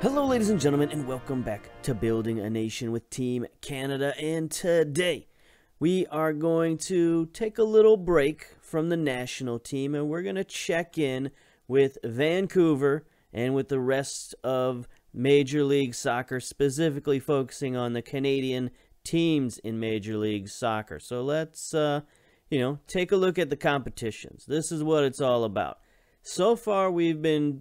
Hello ladies and gentlemen, and welcome back to Building a Nation with Team Canada. And today we are going to take a little break from the national team, and we're going to check in with Vancouver and with the rest of Major League Soccer, specifically focusing on the Canadian teams in Major League Soccer. So let's take a look at the competitions. This is what it's all about. So far we've been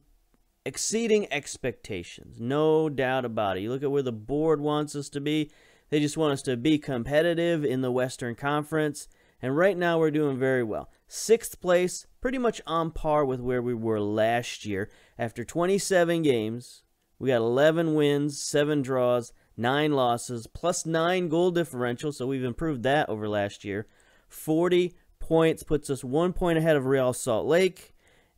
exceeding expectations, no doubt about it. You look at where the board wants us to be. They just want us to be competitive in the Western Conference, and right now we're doing very well. 6th place, pretty much on par with where we were last year. After 27 games, we got 11 wins, 7 draws, 9 losses, plus 9 goal differential, so we've improved that over last year. 40 points puts us 1 point ahead of Real Salt Lake,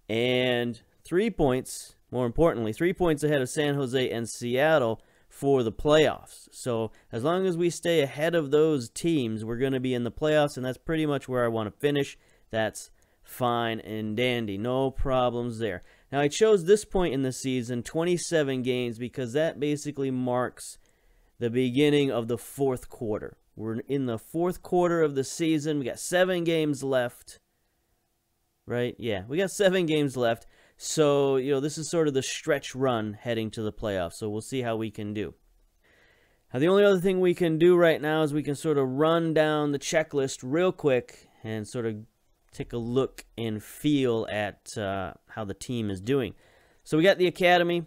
and 3 points, more importantly, 3 points ahead of San Jose and Seattle for the playoffs. So as long as we stay ahead of those teams, we're going to be in the playoffs, and that's pretty much where I want to finish. That's fine and dandy. No problems there. Now, I chose this point in the season, 27 games, because that basically marks the beginning of the 4th quarter. We're in the 4th quarter of the season. We got 7 games left. Right? Yeah, we got 7 games left. So, this is sort of the stretch run heading to the playoffs. So we'll see how we can do. Now, the only other thing we can do right now is we can sort of run down the checklist real quick and sort of take a look and feel at how the team is doing. So we got the academy.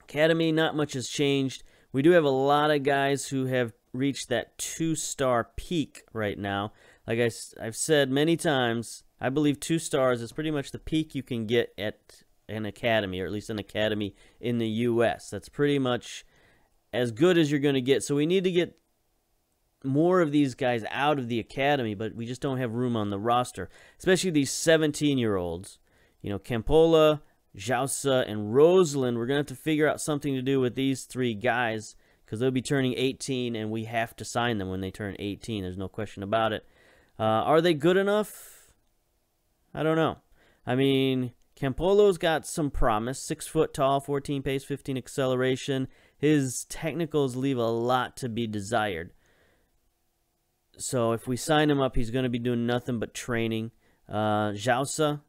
Academy, not much has changed. We do have a lot of guys who have reached that 2-star peak right now. Like I've said many times, I believe 2 stars is pretty much the peak you can get at an academy, or at least an academy in the U.S. That's pretty much as good as you're going to get. So we need to get more of these guys out of the academy, but we just don't have room on the roster, especially these 17-year-olds. Campola, Jausa, and Roseland. We're going to have to figure out something to do with these 3 guys because they'll be turning 18, and we have to sign them when they turn 18. There's no question about it. Are they good enough? I don't know. I mean, Campolo's got some promise. 6 foot tall, 14 pace, 15 acceleration. His technicals leave a lot to be desired. So if we sign him up, he's going to be doing nothing but training. Jausa,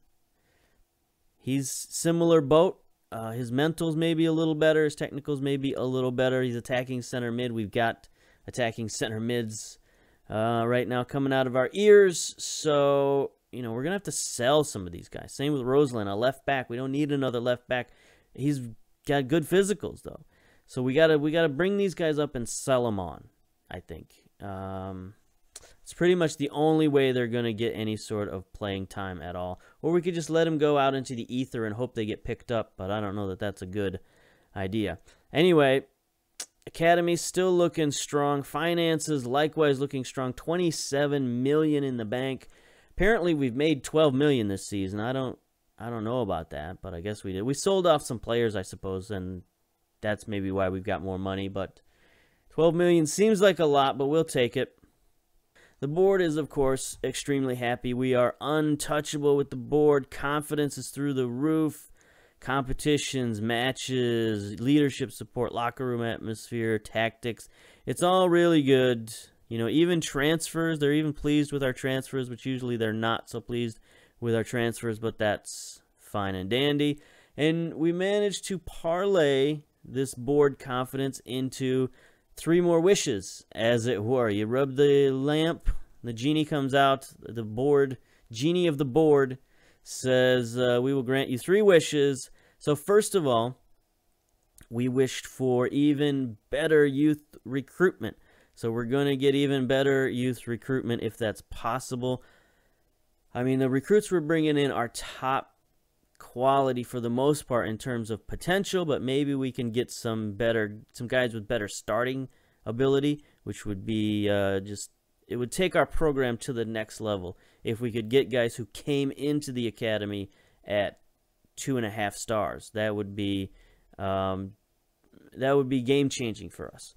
he's similar boat. His mentals may be a little better. His technicals may be a little better. He's attacking center mid. We've got attacking center mids right now coming out of our ears. So we're going to have to sell some of these guys. Same with Roseland, a left back. We don't need another left back. He's got good physicals, though. So we gotta bring these guys up and sell them on, I think. It's pretty much the only way they're going to get any sort of playing time at all. Or we could just let them go out into the ether and hope they get picked up, but I don't know that that's a good idea. Anyway, Academy's still looking strong. Finances, likewise, looking strong. $27 million in the bank. Apparently, we've made $12 million this season. I don't know about that, but I guess we did. We sold off some players, I suppose, and that's maybe why we've got more money. But $12 million seems like a lot, but we'll take it. The board is, of course, extremely happy. We are untouchable with the board. Confidence is through the roof. Competitions, matches, leadership support, locker room atmosphere, tactics. It's all really good. Even transfers, they're even pleased with our transfers, which usually they're not so pleased with our transfers, but that's fine and dandy. And we managed to parlay this board confidence into 3 more wishes, as it were. You rub the lamp, the genie comes out, the board, genie of the board says, we will grant you 3 wishes. So first of all, we wished for even better youth recruitment. So we're going to get even better youth recruitment if that's possible. I mean, the recruits we're bringing in are top quality for the most part in terms of potential, but maybe we can get some guys with better starting ability, which would be it would take our program to the next level if we could get guys who came into the academy at 2.5 stars. That would be game changing for us.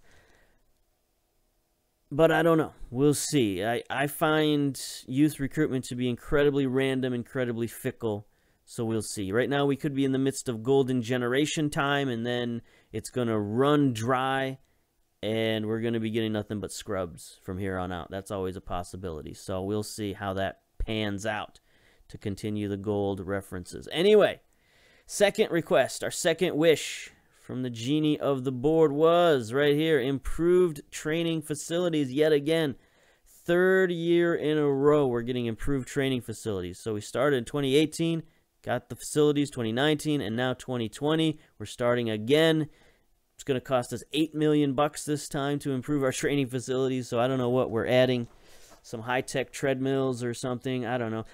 But I don't know. We'll see. I find youth recruitment to be incredibly random, incredibly fickle. So we'll see. Right now we could be in the midst of golden generation time, and then it's going to run dry, and we're going to be getting nothing but scrubs from here on out. That's always a possibility. So we'll see how that pans out to continue the gold references. Anyway, second request, our second wish from the genie of the board was right here: improved training facilities yet again. Third year in a row we're getting improved training facilities. So we started in 2018, got the facilities 2019, and now 2020. We're starting again. It's going to cost us $8 million this time to improve our training facilities. So I don't know what we're adding. Some high-tech treadmills or something. I don't know.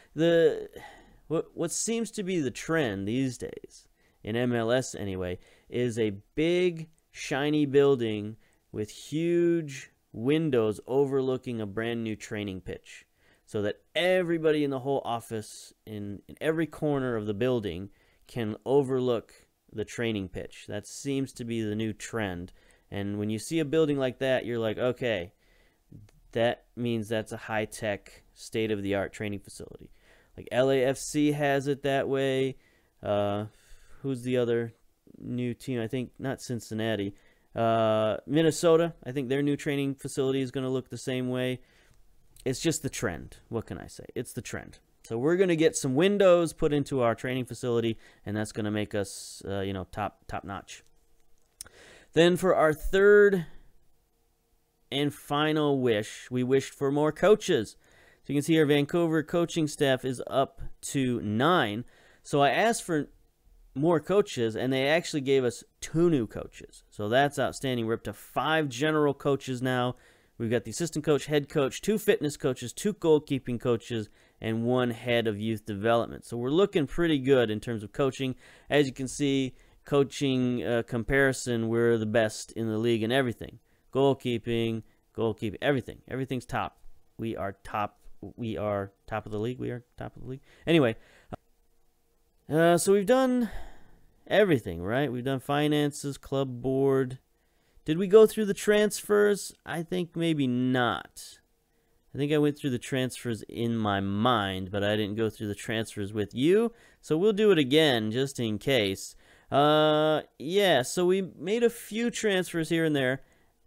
What seems to be the trend these days, in MLS anyway, is a big, shiny building with huge windows overlooking a brand new training pitch, so that everybody in the whole office, in every corner of the building, can overlook the training pitch. That seems to be the new trend. And when you see a building like that, you're like, okay, that means that's a high-tech, state-of-the-art training facility. Like LAFC has it that way. Who's the other new team? I think not Cincinnati. Minnesota, I think their new training facility is going to look the same way. It's just the trend. What can I say? It's the trend. So we're going to get some windows put into our training facility, and that's going to make us, top notch. Then for our third and final wish, we wished for more coaches. So you can see our Vancouver coaching staff is up to 9. So I asked for more coaches, and they actually gave us 2 new coaches. So that's outstanding. We're up to 5 general coaches now. We've got the assistant coach, head coach, 2 fitness coaches, 2 goalkeeping coaches, and 1 head of youth development. So we're looking pretty good in terms of coaching. As you can see, coaching comparison, we're the best in the league in everything. Goalkeeping, everything. Everything's top. We are top. We are top of the league. We are top of the league. Anyway, so we've done everything, right? We've done finances, club board. Did we go through the transfers? I think maybe not. I think I went through the transfers in my mind, but I didn't go through the transfers with you. So we'll do it again just in case. Yeah, so we made a few transfers here and there.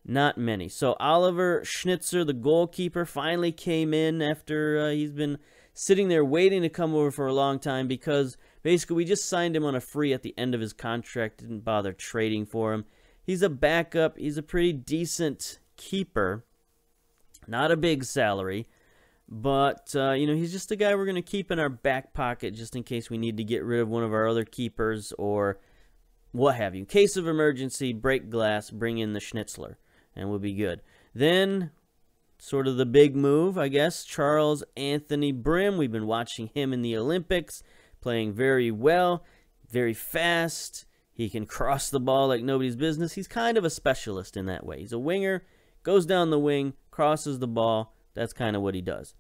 Not many. So Oliver Schnitzer, the goalkeeper, finally came in after he's been sitting there waiting to come over for a long time, because basically we just signed him on a free at the end of his contract. Didn't bother trading for him. He's a backup. He's a pretty decent keeper. Not a big salary. But, he's just a guy we're going to keep in our back pocket just in case we need to get rid of one of our other keepers or what have you. In case of emergency, break glass, bring in the Schnitzler, and we'll be good. Then, sort of the big move, I guess, Charles Anthony Brim. We've been watching him in the Olympics, playing very well, very fast. He can cross the ball like nobody's business. He's kind of a specialist in that way. He's a winger, goes down the wing, crosses the ball. That's kind of what he does.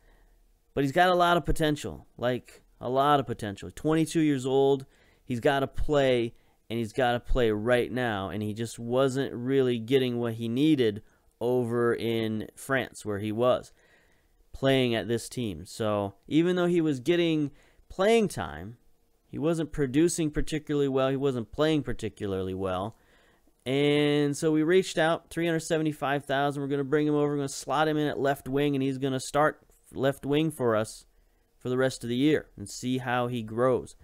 But he's got a lot of potential, like a lot of potential. 22 years old. He's got to play, and he's got to play right now. And he just wasn't really getting what he needed over in France, where he was playing at this team. So even though he was getting playing time, he wasn't producing particularly well. He wasn't playing particularly well. And so we reached out, $375,000. We're going to bring him over. We're going to slot him in at left wing, and he's going to start left wing for us for the rest of the year and see how he grows.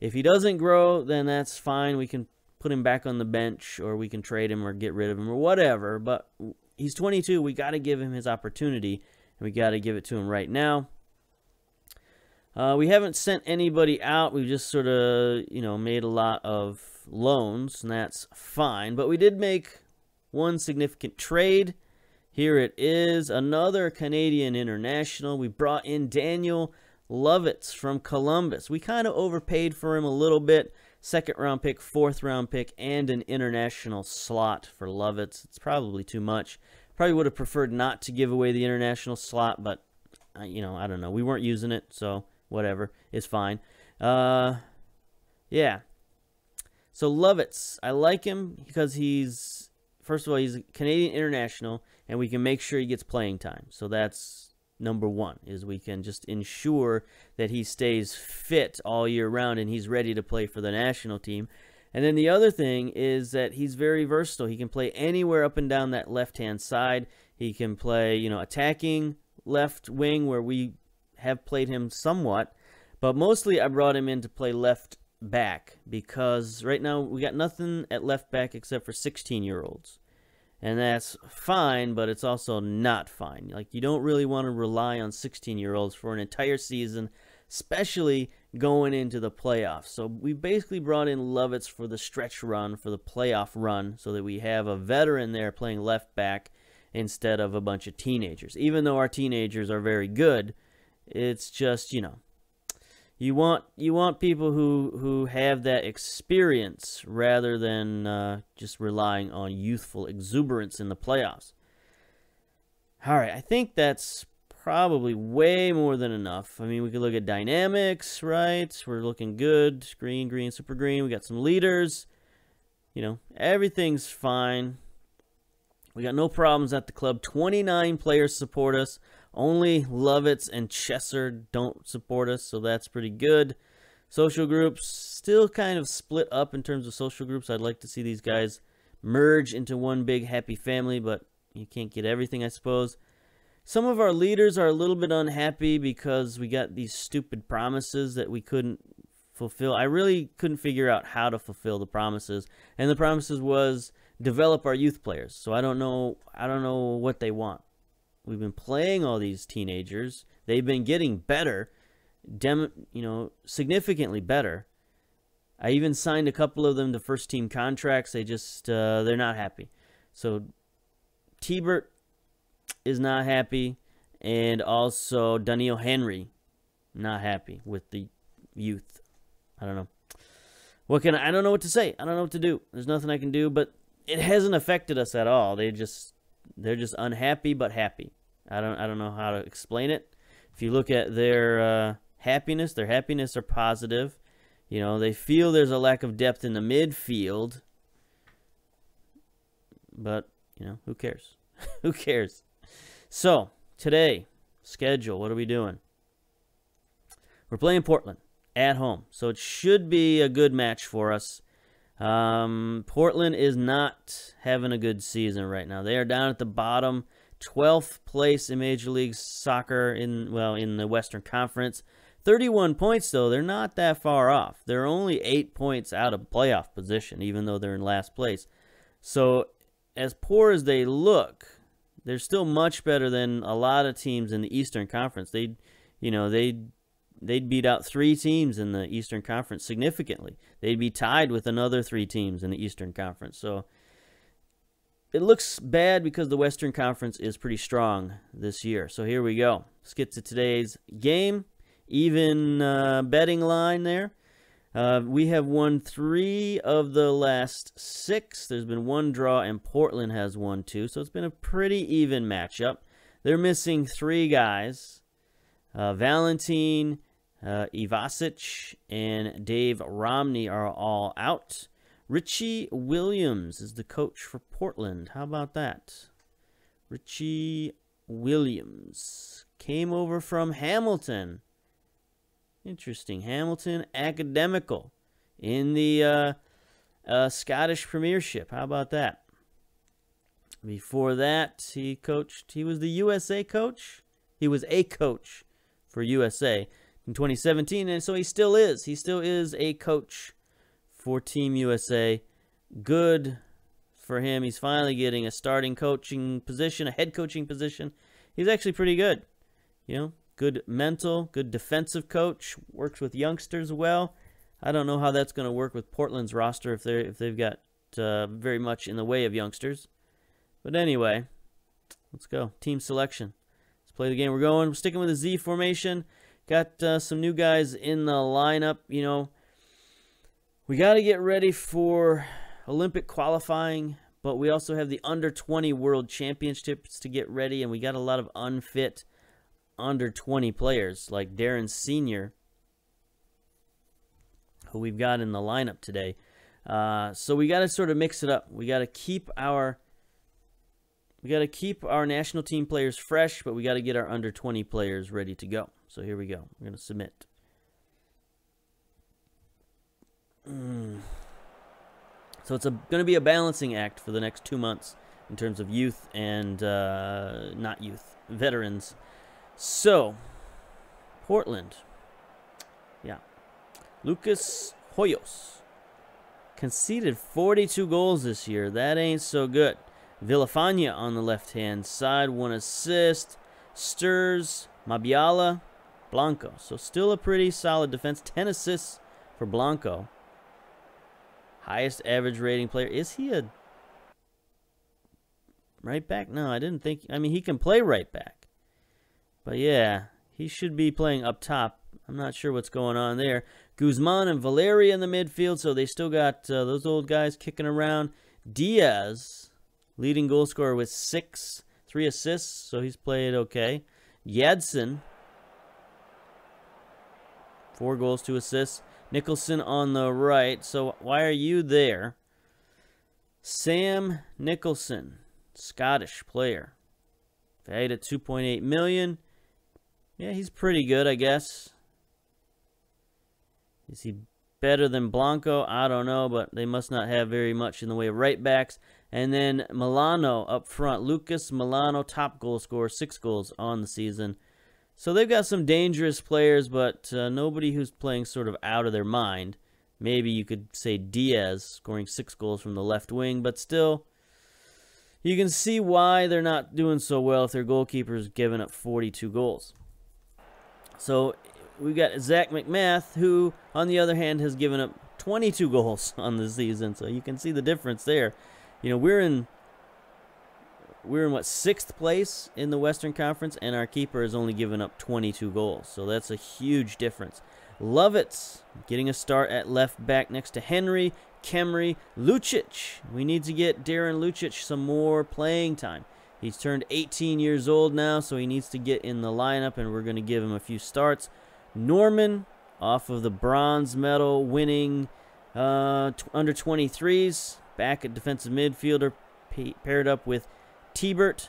If he doesn't grow, then that's fine. We can put him back on the bench, or we can trade him or get rid of him or whatever. But he's 22. We got to give him his opportunity, and we got to give it to him right now. We haven't sent anybody out. We've just sort of, made a lot of loans, and that's fine. But we did make one significant trade. Here it is, another Canadian international. We brought in Daniel Lovitz from Columbus. We kind of overpaid for him a little bit. 2nd-round pick, 4th-round pick, and an international slot for Lovitz. It's probably too much. Probably would have preferred not to give away the international slot, but, I don't know. We weren't using it, so whatever. It's fine. Yeah. So Lovitz, I like him because he's, first of all, he's a Canadian international, and we can make sure he gets playing time. So that's number one, is we can just ensure that he stays fit all year round and he's ready to play for the national team. And then the other thing is that he's very versatile. He can play anywhere up and down that left-hand side. He can play, attacking left wing, where we have played him somewhat. But mostly I brought him in to play left back, because right now we got nothing at left back except for 16-year-olds. And that's fine, but it's also not fine. Like, you don't really want to rely on 16-year-olds for an entire season, especially going into the playoffs. So we basically brought in Lovitz for the stretch run, for the playoff run, so that we have a veteran there playing left back instead of a bunch of teenagers. Even though our teenagers are very good, it's just, you want people who have that experience rather than just relying on youthful exuberance in the playoffs. All right, I think that's probably way more than enough. I mean, we could look at dynamics, right? We're looking good. Green, super green. We got some leaders. Everything's fine. We got no problems at the club. 29 players support us. Only Lovitz and Chesser don't support us, so that's pretty good. Social groups, still kind of split up in terms of social groups. I'd like to see these guys merge into one big happy family, but you can't get everything, I suppose. Some of our leaders are a little bit unhappy because we got these stupid promises that we couldn't fulfill. I really couldn't figure out how to fulfill the promises, and the promises was develop our youth players. So I don't know what they want. We've been playing all these teenagers. They've been getting better, significantly better. I even signed a couple of them to first team contracts. They just they're not happy. So T-Bert is not happy, and also Daniel Henry not happy with the youth. I don't know. I don't know what to say. I don't know what to do. There's nothing I can do, but it hasn't affected us at all. They're just unhappy but happy. I don't know how to explain it. If you look at their happiness are positive. They feel there's a lack of depth in the midfield, but who cares? Who cares? So today, schedule. What are we doing? We're playing Portland at home, so it should be a good match for us. Portland is not having a good season right now. They are down at the bottom, 12th place in Major League Soccer in the Western Conference. 31 points, though. They're not that far off. They're only 8 points out of playoff position, even though they're in last place. So as poor as they look, they're still much better than a lot of teams in the Eastern Conference. They'd beat out 3 teams in the Eastern Conference significantly. They'd be tied with another 3 teams in the Eastern Conference. So it looks bad because the Western Conference is pretty strong this year. So here we go. Let's get to today's game. Even betting line there. We have won 3 of the last 6. There's been 1 draw, and Portland has won 2. So it's been a pretty even matchup. They're missing 3 guys. Valentin, Ivasic, and Dave Romney are all out. Richie Williams is the coach for Portland. How about that? Richie Williams came over from Hamilton. Interesting. Hamilton Academical in the Scottish Premiership. How about that? Before that, he was the USA coach. He was a coach for USA in 2017, and so he still is. He still is a coach for Team USA. Good for him. He's finally getting a starting coaching position, a head coaching position. He's actually pretty good. Good mental, good defensive coach. Works with youngsters well. I don't know how that's going to work with Portland's roster if they've got very much in the way of youngsters. But anyway, let's go. Team selection. Let's play the game. We're sticking with the Z formation. Got some new guys in the lineup. We got to get ready for Olympic qualifying, but we also have the under-20 World Championships to get ready, and we got a lot of unfit under-20 players like Darren Sr., who we've got in the lineup today. So we got to sort of mix it up. We got to keep our We got to keep our national team players fresh, but we got to get our under 20 players ready to go. So here we go. We're going to submit. So it's going to be a balancing act for the next 2 months in terms of youth and not youth, veterans. So, Portland. Yeah. Lucas Hoyos conceded 42 goals this year. That ain't so good. Villafania on the left-hand side, 1 assist. Stirs, Mabiala, Blanco. So still a pretty solid defense. 10 assists for Blanco. Highest average rating player. Is he a right back? No, I didn't think. I mean, he can play right back. But yeah, he should be playing up top. I'm not sure what's going on there. Guzman and Valeria in the midfield, so they still got those old guys kicking around. Diaz, leading goal scorer with 3 assists, so he's played okay. Yadson, 4 goals, 2 assists. Nicholson on the right, so why are you there? Sam Nicholson, Scottish player. Valued at $2.8 million. Yeah, he's pretty good, I guess. Is he better than Blanco? I don't know, but they must not have very much in the way of right backs. And then Milano up front. Lucas Milano, top goal scorer, 6 goals on the season. So they've got some dangerous players, but nobody who's playing sort of out of their mind. Maybe you could say Diaz scoring 6 goals from the left wing, but still, you can see why they're not doing so well if their goalkeeper's giving up 42 goals. So we've got Zach McMath, who, on the other hand, has given up 22 goals on the season. So you can see the difference there. You know, we're in what, 6th place in the Western Conference, and our keeper has only given up 22 goals. So that's a huge difference. Lovitz getting a start at left back next to Henry, Kemry, Lucic. We need to get Darren Lucic some more playing time. He's turned 18 years old now, so he needs to get in the lineup, and we're going to give him a few starts. Norman, off of the bronze medal winning under 23s, back at defensive midfielder, paired up with Tibert,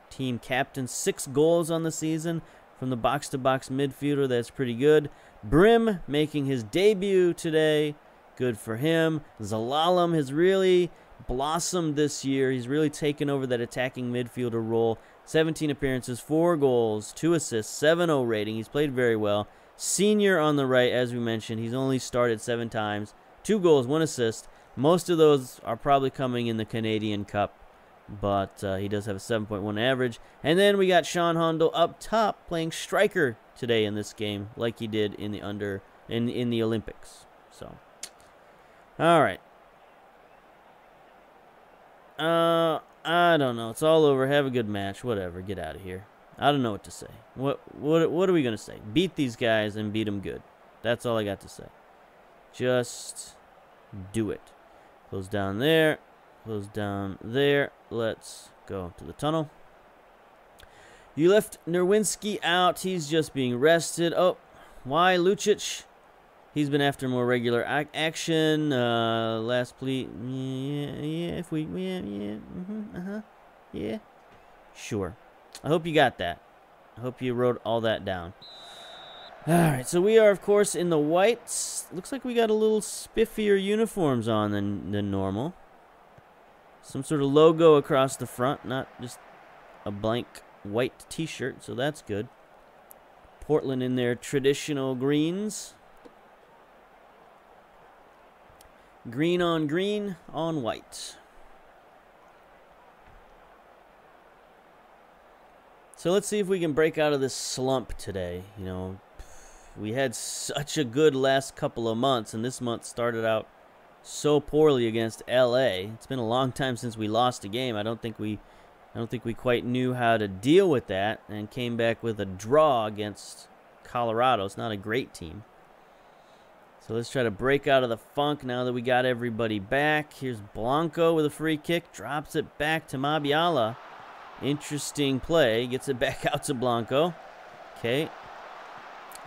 team captain, 6 goals on the season from the box-to-box midfielder. That's pretty good. Brim making his debut today. Good for him. Zalalem has really blossomed this year. He's really taken over that attacking midfielder role. 17 appearances, 4 goals, 2 assists, 7.0 rating. He's played very well. Senior on the right, as we mentioned. He's only started 7 times. 2 goals, 1 assist. Most of those are probably coming in the Canadian Cup, but he does have a 7.1 average. And then we got Sean Hondel up top playing striker today in this game, like he did in the in the Olympics. So, all right. I don't know. It's all over. Have a good match. Whatever. Get out of here. I don't know what to say. What are we gonna say? Beat these guys and beat them good. That's all I got to say. Just do it. Close down there. Close down there. Let's go to the tunnel. You left Nerwinski out. He's just being rested. Oh, why Lucic? He's been after more regular action. Last plea. Yeah. If we. Yeah. Sure. I hope you got that. I hope you wrote all that down. All right. So we are, of course, in the whites. Looks like we got a little spiffier uniforms on than normal. Some sort of logo across the front, not just a blank white t-shirt, so that's good. Portland in their traditional greens. Green on white. So let's see if we can break out of this slump today. You know, we had such a good last couple of months, and this month started out so poorly against LA. It's been a long time since we lost a game. I don't think we quite knew how to deal with that, and came back with a draw against Colorado. It's not a great team. So let's try to break out of the funk now that we got everybody back. Here's Blanco with a free kick, drops it back to Mabiala. Interesting play, gets it back out to Blanco. Okay.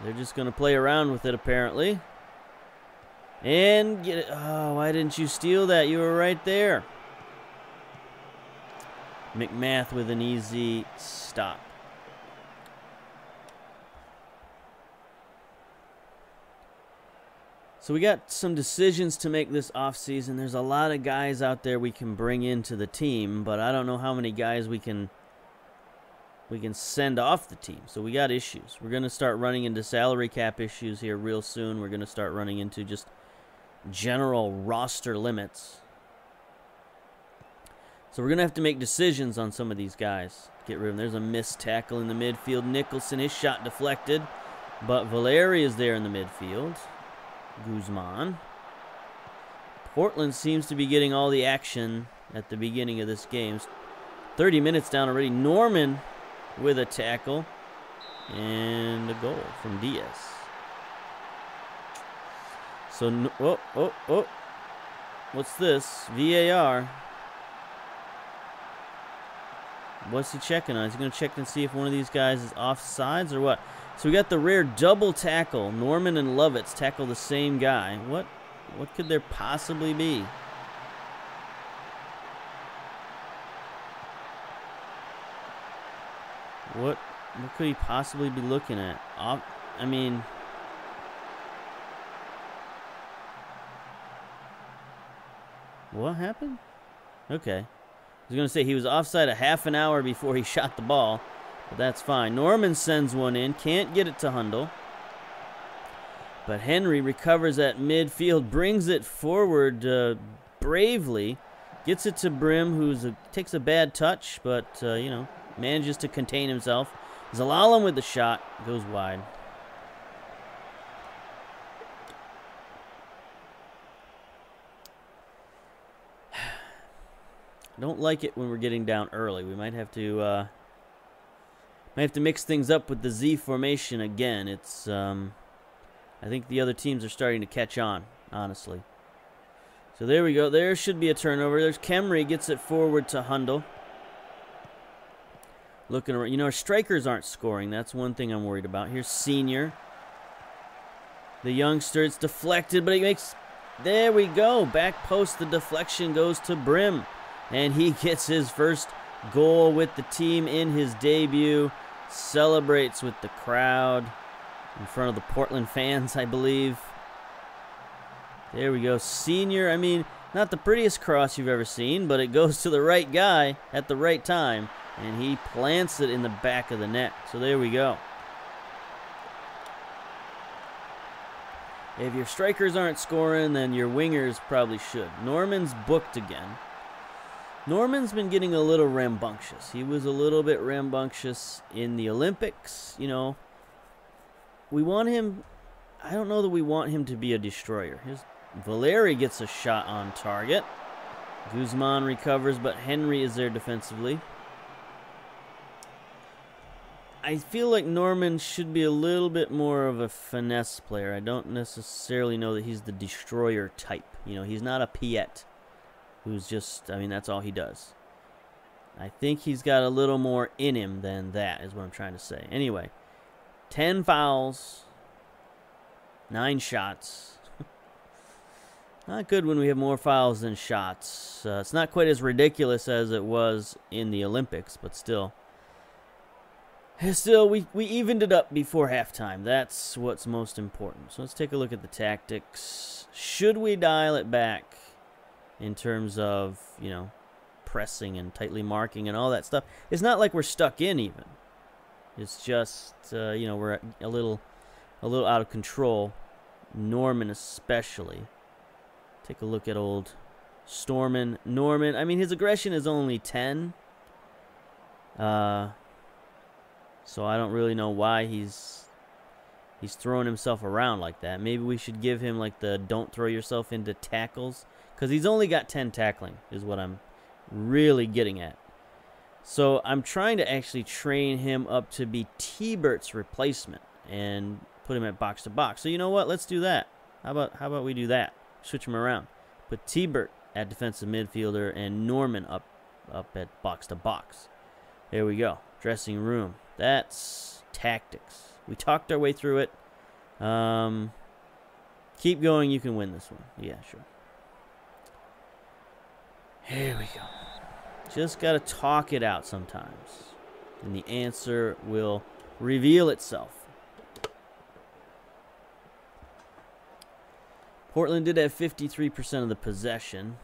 They're just going to play around with it apparently. And get it. Oh, why didn't you steal that? You were right there. McMath with an easy stop. So we got some decisions to make this offseason. There's a lot of guys out there we can bring into the team, but I don't know how many guys we can send off the team. So we got issues. We're going to start running into salary cap issues here real soon. We're going to start running into just general roster limits. So we're going to have to make decisions on some of these guys. Get rid of them. There's a missed tackle in the midfield. Nicholson, his shot deflected, but Valeri is there in the midfield. Guzman. Portland seems to be getting all the action at the beginning of this game. 30 minutes down already. Norman with a tackle and a goal from Diaz. So, what's this? VAR. What's he checking on? Is he going to check and see if one of these guys is offsides or what? So we got the rare double tackle. Norman and Lovitz tackle the same guy. What could there possibly be? What could he possibly be looking at? I mean, what happened? Okay. I was going to say he was offside a half an hour before he shot the ball. But that's fine. Norman sends one in. Can't get it to Hundle. But Henry recovers at midfield. Brings it forward bravely. Gets it to Brim, who takes a bad touch. But, you know, manages to contain himself. Zalalem with the shot. Goes wide. I don't like it when we're getting down early. We might have to mix things up with the Z formation again. It's, I think the other teams are starting to catch on, honestly. So there we go. There should be a turnover. There's Kemry, gets it forward to Hundle. Looking around. You know, our strikers aren't scoring. That's one thing I'm worried about. Here's Senior. The youngster, it's deflected, but he makes... There we go. Back post, the deflection goes to Brim. And he gets his first goal with the team in his debut. Celebrates with the crowd in front of the Portland fans, I believe. There we go. Senior, I mean, not the prettiest cross you've ever seen, but it goes to the right guy at the right time, and he plants it in the back of the net. So there we go. If your strikers aren't scoring, then your wingers probably should. Norman's booked again. Norman's been getting a little rambunctious. He was a little bit rambunctious in the Olympics. You know, we want him... I don't know that we want him to be a destroyer. Valeri gets a shot on target. Guzman recovers, but Henry is there defensively. I feel like Norman should be a little bit more of a finesse player. I don't necessarily know that he's the destroyer type. You know, he's not a Piet who's just, I mean, that's all he does. I think he's got a little more in him than that, is what I'm trying to say. Anyway, 10 fouls, 9 shots. Not good when we have more fouls than shots. It's not quite as ridiculous as it was in the Olympics, but still. Still, we evened it up before halftime. That's what's most important. So let's take a look at the tactics. Should we dial it back in terms of, you know, pressing and tightly marking and all that stuff? It's not like we're stuck in even. It's just, you know, we're a little out of control. Norman especially. Take a look at old Stormin. Norman, I mean, his aggression is only 10. So I don't really know why he's throwing himself around like that. Maybe we should give him like the don't throw yourself into tackles, because he's only got 10 tackling is what I'm really getting at. So I'm trying to actually train him up to be T-Bert's replacement and put him at box to box. So you know what? Let's do that. How about we do that? Switch him around. Put T-Bert at defensive midfielder and Norman up at box to box. There we go. Dressing room. That's tactics. We talked our way through it. Keep going. You can win this one. Yeah, sure. Here we go. Just got to talk it out sometimes. And the answer will reveal itself. Portland did have 53% of the possession.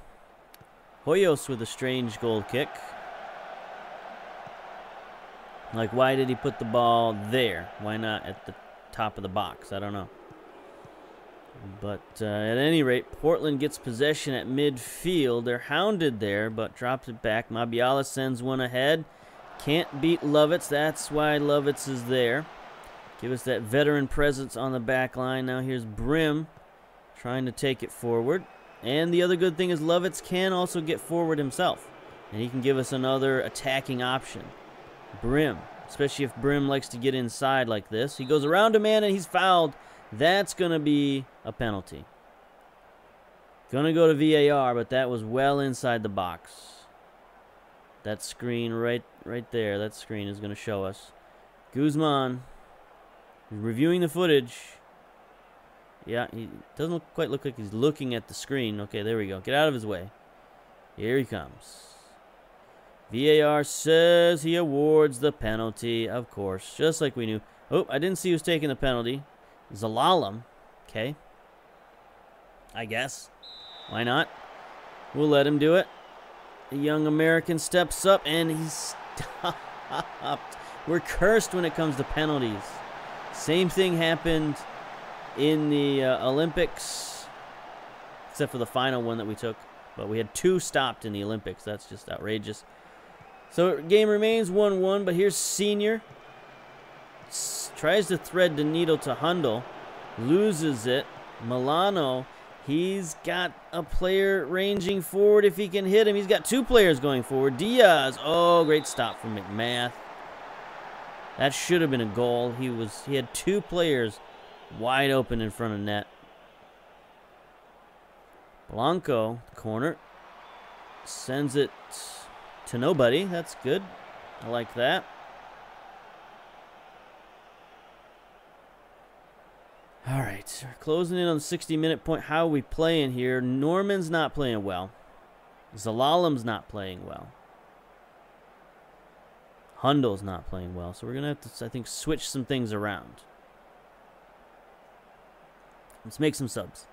Hoyos with a strange goal kick. Like, why did he put the ball there? Why not at the top of the box? I don't know. But at any rate, Portland gets possession at midfield. They're hounded there, but drops it back. Mabiala sends one ahead. Can't beat Lovitz. That's why Lovitz is there. Give us that veteran presence on the back line. Now here's Brim trying to take it forward. And the other good thing is Lovitz can also get forward himself. And he can give us another attacking option. Brim, especially if Brim likes to get inside like this. He goes around a man and he's fouled. That's going to be a penalty. Going to go to VAR, but that was well inside the box. That screen right there, that screen is going to show us. Guzman reviewing the footage. Yeah, he doesn't quite look like he's looking at the screen. Okay, there we go. Get out of his way. Here he comes. VAR says he awards the penalty, of course, just like we knew. Oh, I didn't see who was taking the penalty. Zelalem. Okay. I guess. Why not? We'll let him do it. The young American steps up, and he's stopped. We're cursed when it comes to penalties. Same thing happened in the Olympics, except for the final one that we took. But we had 2 stopped in the Olympics. That's just outrageous. So game remains 1-1, but here's Senior. Tries to thread the needle to Hundle. Loses it. Milano, he's got a player ranging forward if he can hit him. He's got 2 players going forward. Diaz, oh, great stop from McMath. That should have been a goal. He had 2 players wide open in front of net. Blanco, corner. Sends it to nobody. That's good. I like that. All right, we're closing in on the 60-minute point. How are we playing here? Norman's not playing well. Zalalem's not playing well. Hundle's not playing well. So we're going to have to, I think, switch some things around. Let's make some subs.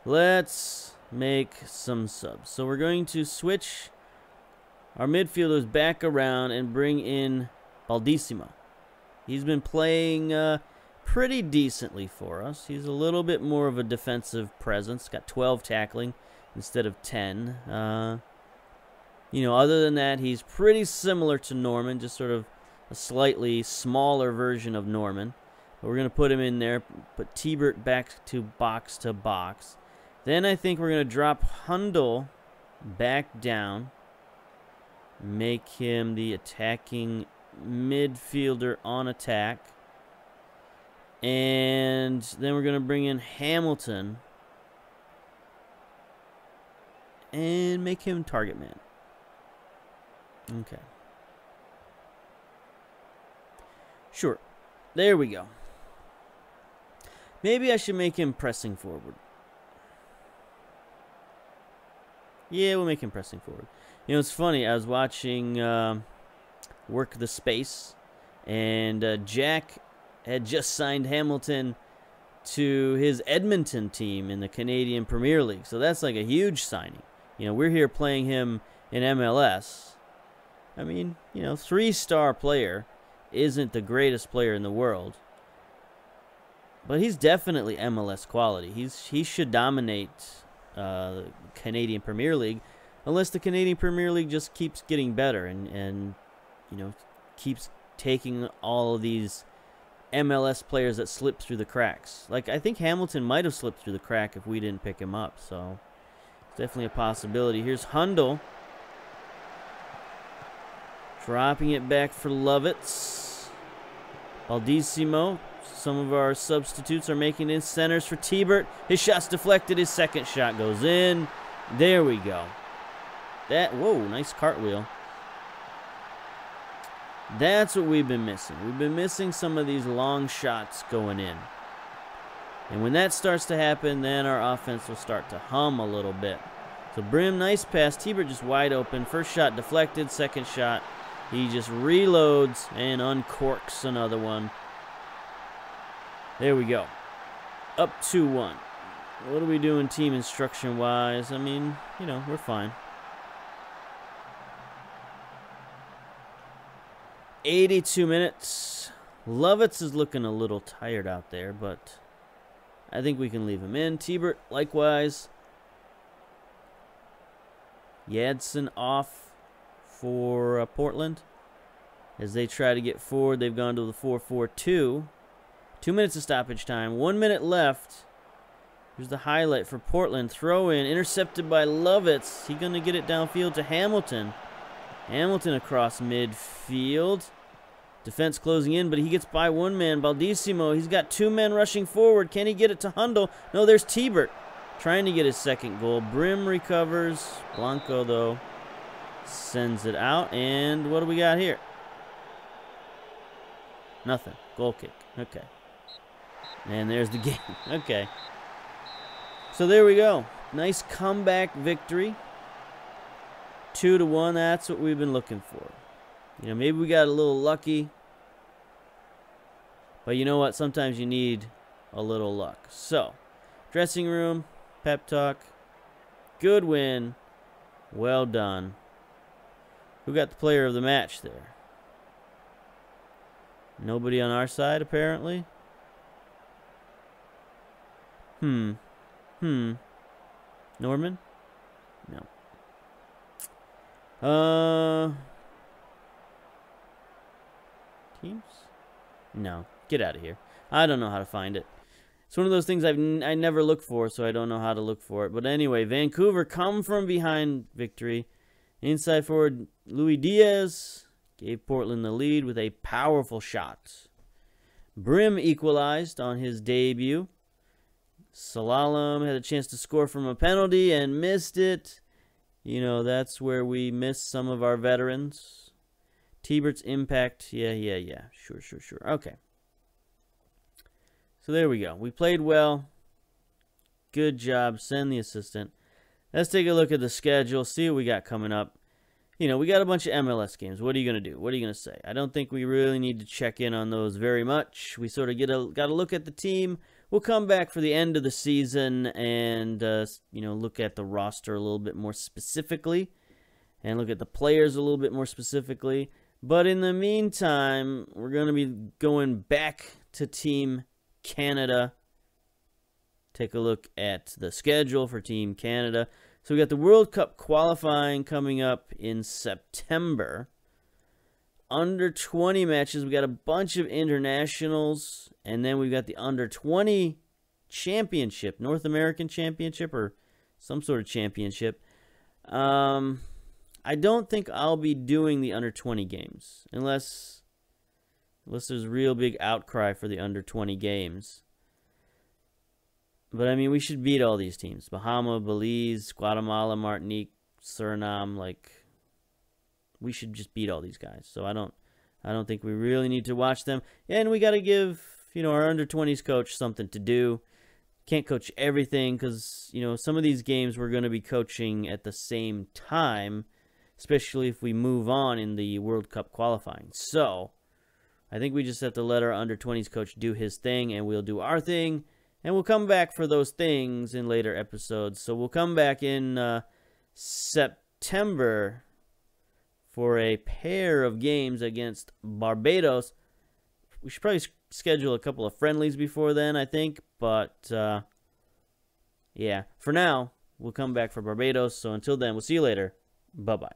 Let's make some subs. So we're going to switch our midfielders back around and bring in Baldissimo. He's been playing pretty decently for us. He's a little bit more of a defensive presence. Got 12 tackling instead of 10. You know, other than that, he's pretty similar to Norman, just sort of a slightly smaller version of Norman. But we're going to put him in there, put T-Bert back to box. Then I think we're going to drop Hundle back down, make him the attacking midfielder on attack. And then we're going to bring in Hamilton and make him target man. Okay. Sure. There we go. Maybe I should make him pressing forward. Yeah, we'll make him pressing forward. You know, it's funny. I was watching Work the Space, and Jack had just signed Hamilton to his Edmonton team in the Canadian Premier League. So that's like a huge signing. You know, we're here playing him in MLS. I mean, you know, 3-star player isn't the greatest player in the world. But he's definitely MLS quality. He should dominate the Canadian Premier League, unless the Canadian Premier League just keeps getting better and you know, keeps taking all of these MLS players that slip through the cracks. Like, I think Hamilton might have slipped through the crack if we didn't pick him up. So it's definitely a possibility. Here's Hundle. Dropping it back for Lovitz. Baldissimo. Some of our substitutes are making in centers for T-Bert. His shot's deflected. His second shot goes in. There we go. Whoa, nice cartwheel. That's what we've been missing. We've been missing some of these long shots going in. And when that starts to happen, then our offense will start to hum a little bit. So Brim, nice pass. T-Bird just wide open. First shot deflected. Second shot, he just reloads and uncorks another one. There we go. Up 2-1. What are we doing team instruction-wise? I mean, you know, we're fine. 82 minutes. Lovitz is looking a little tired out there, but I think we can leave him in. T-Bird, likewise. Yadson off for Portland. As they try to get forward, they've gone to the 4-4-2. 2 minutes of stoppage time. 1 minute left. Here's the highlight for Portland. Throw in, intercepted by Lovitz. He's going to get it downfield to Hamilton. Hamilton across midfield. Defense closing in, but he gets by one man. Baldissimo, he's got two men rushing forward. Can he get it to Hundle? No, there's T-Bird trying to get his second goal. Brim recovers. Blanco, though, sends it out. And what do we got here? Nothing. Goal kick. Okay. And there's the game. Okay. So there we go. Nice comeback victory. 2-1. That's what we've been looking for. You know, maybe we got a little lucky. But you know what? Sometimes you need a little luck. So, dressing room, pep talk. Good win. Well done. Who got the player of the match there? Nobody on our side, apparently. Norman? No. Teams? No. Get out of here. I don't know how to find it. It's one of those things I never look for, so I don't know how to look for it. But anyway, Vancouver come from behind victory. Inside forward, Louis Diaz gave Portland the lead with a powerful shot. Brim equalized on his debut. Salalem had a chance to score from a penalty and missed it. You know, that's where we miss some of our veterans. T-Bird's impact. Yeah. Sure. Okay. So there we go. We played well. Good job. Send the assistant. Let's take a look at the schedule. See what we got coming up. You know, we got a bunch of MLS games. What are you going to do? What are you going to say? I don't think we really need to check in on those very much. We sort of got to look at the team. We'll come back for the end of the season and, you know, look at the roster a little bit more specifically and look at the players a little bit more specifically. But in the meantime, we're going to be going back to Team Canada. Take a look at the schedule for Team Canada. So we got the World Cup qualifying coming up in September. Under 20 matches. We got a bunch of internationals. And then we've got the under 20 championship. North American championship or some sort of championship. I don't think I'll be doing the under 20 games. Unless there's real big outcry for the under 20 games. But, I mean, we should beat all these teams. Bahama, Belize, Guatemala, Martinique, Suriname. Like, we should just beat all these guys. So I don't think we really need to watch them. And we got to give, you know, our under-20s coach something to do. Can't coach everything because, you know, some of these games we're going to be coaching at the same time, especially if we move on in the World Cup qualifying. So I think we just have to let our under-20s coach do his thing, and we'll do our thing. And we'll come back for those things in later episodes. So we'll come back in September for a pair of games against Barbados. We should probably schedule a couple of friendlies before then, I think. But, yeah, for now, we'll come back for Barbados. So until then, we'll see you later. Bye-bye.